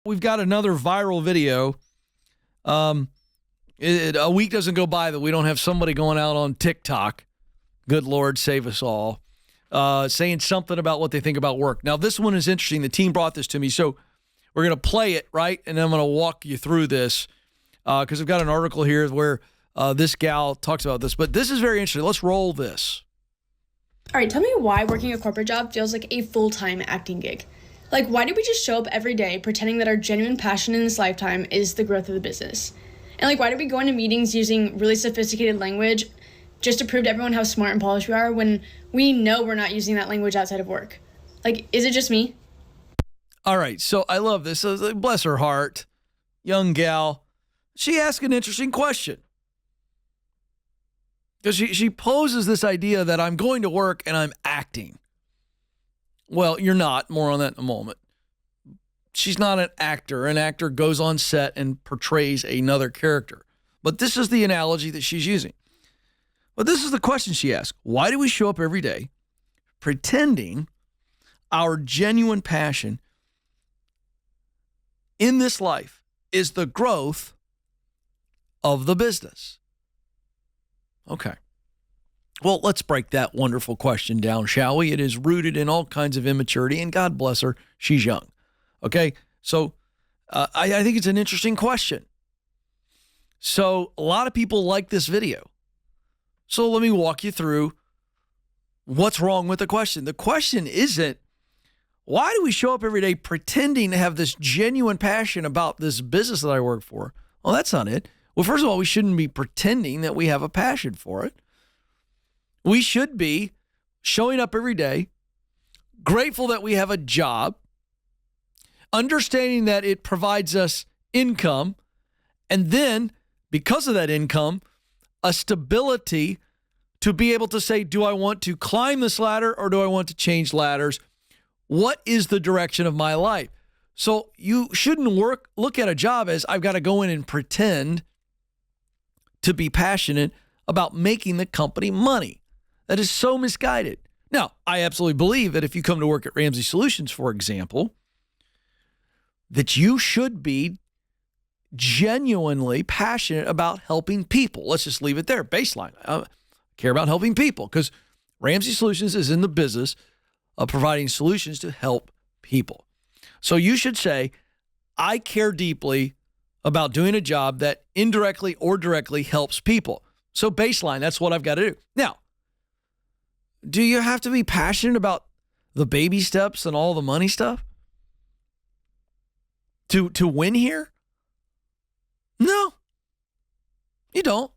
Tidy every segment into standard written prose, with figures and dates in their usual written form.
We've got another viral video. A week doesn't go by that we don't have somebody going out on TikTok, good Lord save us all, saying something about what they think about work. Now, this one is interesting. The team brought this to me, so we're going to play it, right? And then I'm going to walk you through this because I've got an article here where this gal talks about this. But this is very interesting. Let's roll this. All right, tell me why working a corporate job feels like a full-time acting gig. Like, why do we just show up every day pretending that our genuine passion in this lifetime is the growth of the business? And like, why do we go into meetings using really sophisticated language just to prove to everyone how smart and polished we are when we know we're not using that language outside of work? Like, is it just me? All right, so I love this. So, bless her heart, young gal. She asked an interesting question. Because she poses this idea that I'm going to work and I'm acting. Well, you're not. More on that in a moment. She's not an actor. An actor goes on set and portrays another character. But this is the analogy that she's using. But this is the question she asked. Why do we show up every day pretending our genuine passion in this life is the growth of the business? Okay. Well, let's break that wonderful question down, shall we? It is rooted in all kinds of immaturity, and God bless her, she's young. Okay? So I think it's an interesting question. So a lot of people like this video. So let me walk you through what's wrong with the question. The question isn't, why do we show up every day pretending to have this genuine passion about this business that I work for? Well, that's not it. Well, first of all, we shouldn't be pretending that we have a passion for it. We should be showing up every day, grateful that we have a job, understanding that it provides us income, and then, because of that income, a stability to be able to say, do I want to climb this ladder or do I want to change ladders? What is the direction of my life? So you shouldn't look at a job as I've got to go in and pretend to be passionate about making the company money. That is so misguided. Now, I absolutely believe that if you come to work at Ramsey Solutions, for example, that you should be genuinely passionate about helping people. Let's just leave it there. Baseline. I care about helping people because Ramsey Solutions is in the business of providing solutions to help people. So you should say, I care deeply about doing a job that indirectly or directly helps people. So baseline, that's what I've got to do. Now, do you have to be passionate about the baby steps and all the money stuff to win here? No, you don't.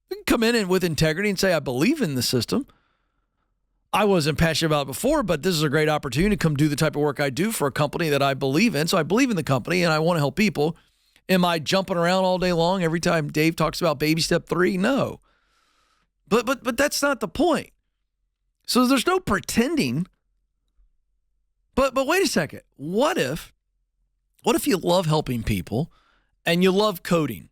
You can come in and with integrity and say, I believe in the system. I wasn't passionate about it before, but this is a great opportunity to come do the type of work I do for a company that I believe in. So I believe in the company and I want to help people. Am I jumping around all day long every time Dave talks about baby step 3? No. But that's not the point. So there's no pretending. But wait a second. What if you love helping people and you love coding,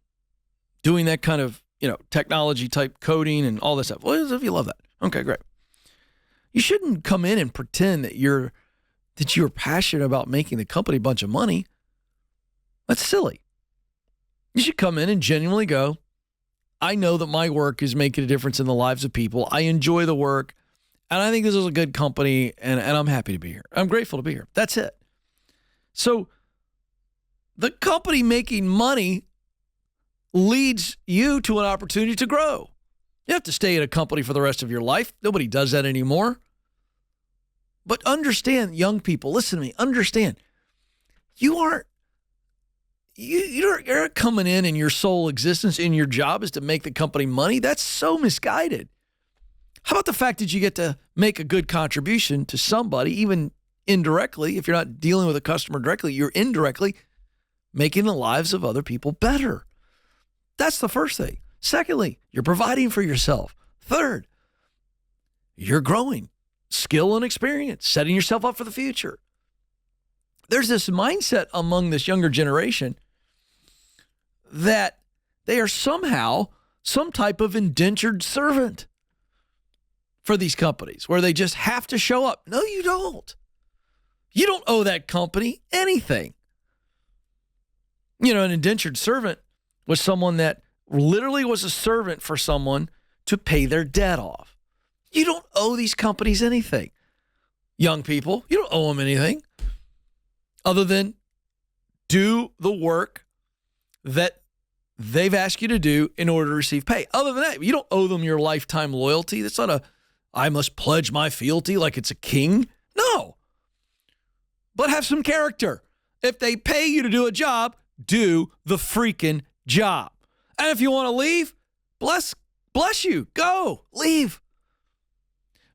doing that kind of, technology type coding and all this stuff? What if you love that? Okay, great. You shouldn't come in and pretend that you're passionate about making the company a bunch of money. That's silly. You should come in and genuinely go, I know that my work is making a difference in the lives of people. I enjoy the work, and I think this is a good company, and I'm happy to be here. I'm grateful to be here. That's it. So the company making money leads you to an opportunity to grow. You have to stay at a company for the rest of your life. Nobody does that anymore. But understand, young people, listen to me, understand, you're coming in and your sole existence in your job is to make the company money. That's so misguided. How about the fact that you get to make a good contribution to somebody, even indirectly? If you're not dealing with a customer directly, you're indirectly making the lives of other people better. That's the first thing. Secondly, you're providing for yourself. Third, you're growing skill and experience, setting yourself up for the future. There's this mindset among this younger generation that they are somehow some type of indentured servant for these companies where they just have to show up. No, you don't. You don't owe that company anything. An indentured servant was someone that literally was a servant for someone to pay their debt off. You don't owe these companies anything. Young people, you don't owe them anything other than do the work that they've asked you to do in order to receive pay. Other than that, you don't owe them your lifetime loyalty. That's not I must pledge my fealty like it's a king. No. But have some character. If they pay you to do a job, do the freaking job. And if you want to leave, bless you. Go, leave.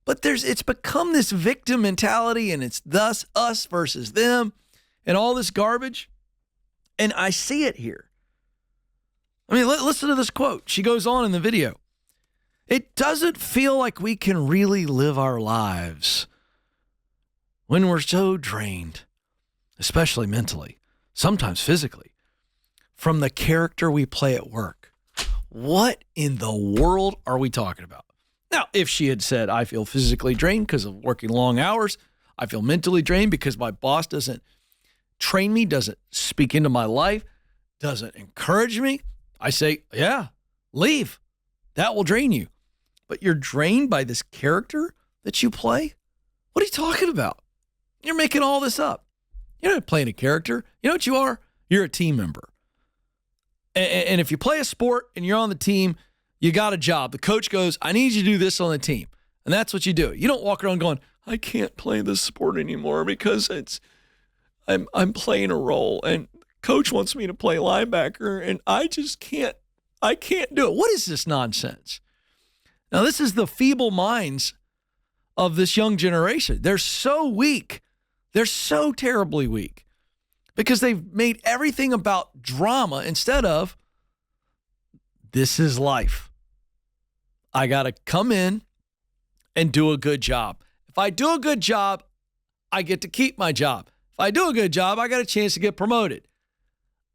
But it's become this victim mentality, and it's thus us versus them and all this garbage. And I see it here. I mean, listen to this quote. She goes on in the video. It doesn't feel like we can really live our lives when we're so drained, especially mentally, sometimes physically, from the character we play at work. What in the world are we talking about? Now, if she had said, I feel physically drained because of working long hours, I feel mentally drained because my boss doesn't train me, doesn't speak into my life, doesn't encourage me, I say, yeah, leave. That will drain you. But you're drained by this character that you play? What are you talking about? You're making all this up. You're not playing a character. You know what you are? You're a team member. And if you play a sport and you're on the team, you got a job. The coach goes, I need you to do this on the team. And that's what you do. You don't walk around going, I can't play this sport anymore because I'm playing a role and coach wants me to play linebacker and I can't do it. What is this nonsense? Now, this is the feeble minds of this young generation. They're so weak. They're so terribly weak because they've made everything about drama instead of this is life. I got to come in and do a good job. If I do a good job, I get to keep my job. If I do a good job, I got a chance to get promoted.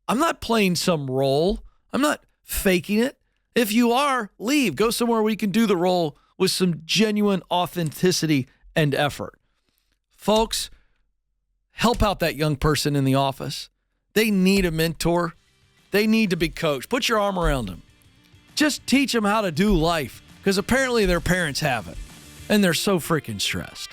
I'm not playing some role. I'm not faking it. If you are, leave. Go somewhere where you can do the role with some genuine authenticity and effort. Folks, help out that young person in the office. They need a mentor. They need to be coached. Put your arm around them. Just teach them how to do life because apparently their parents haven't, and they're so freaking stressed.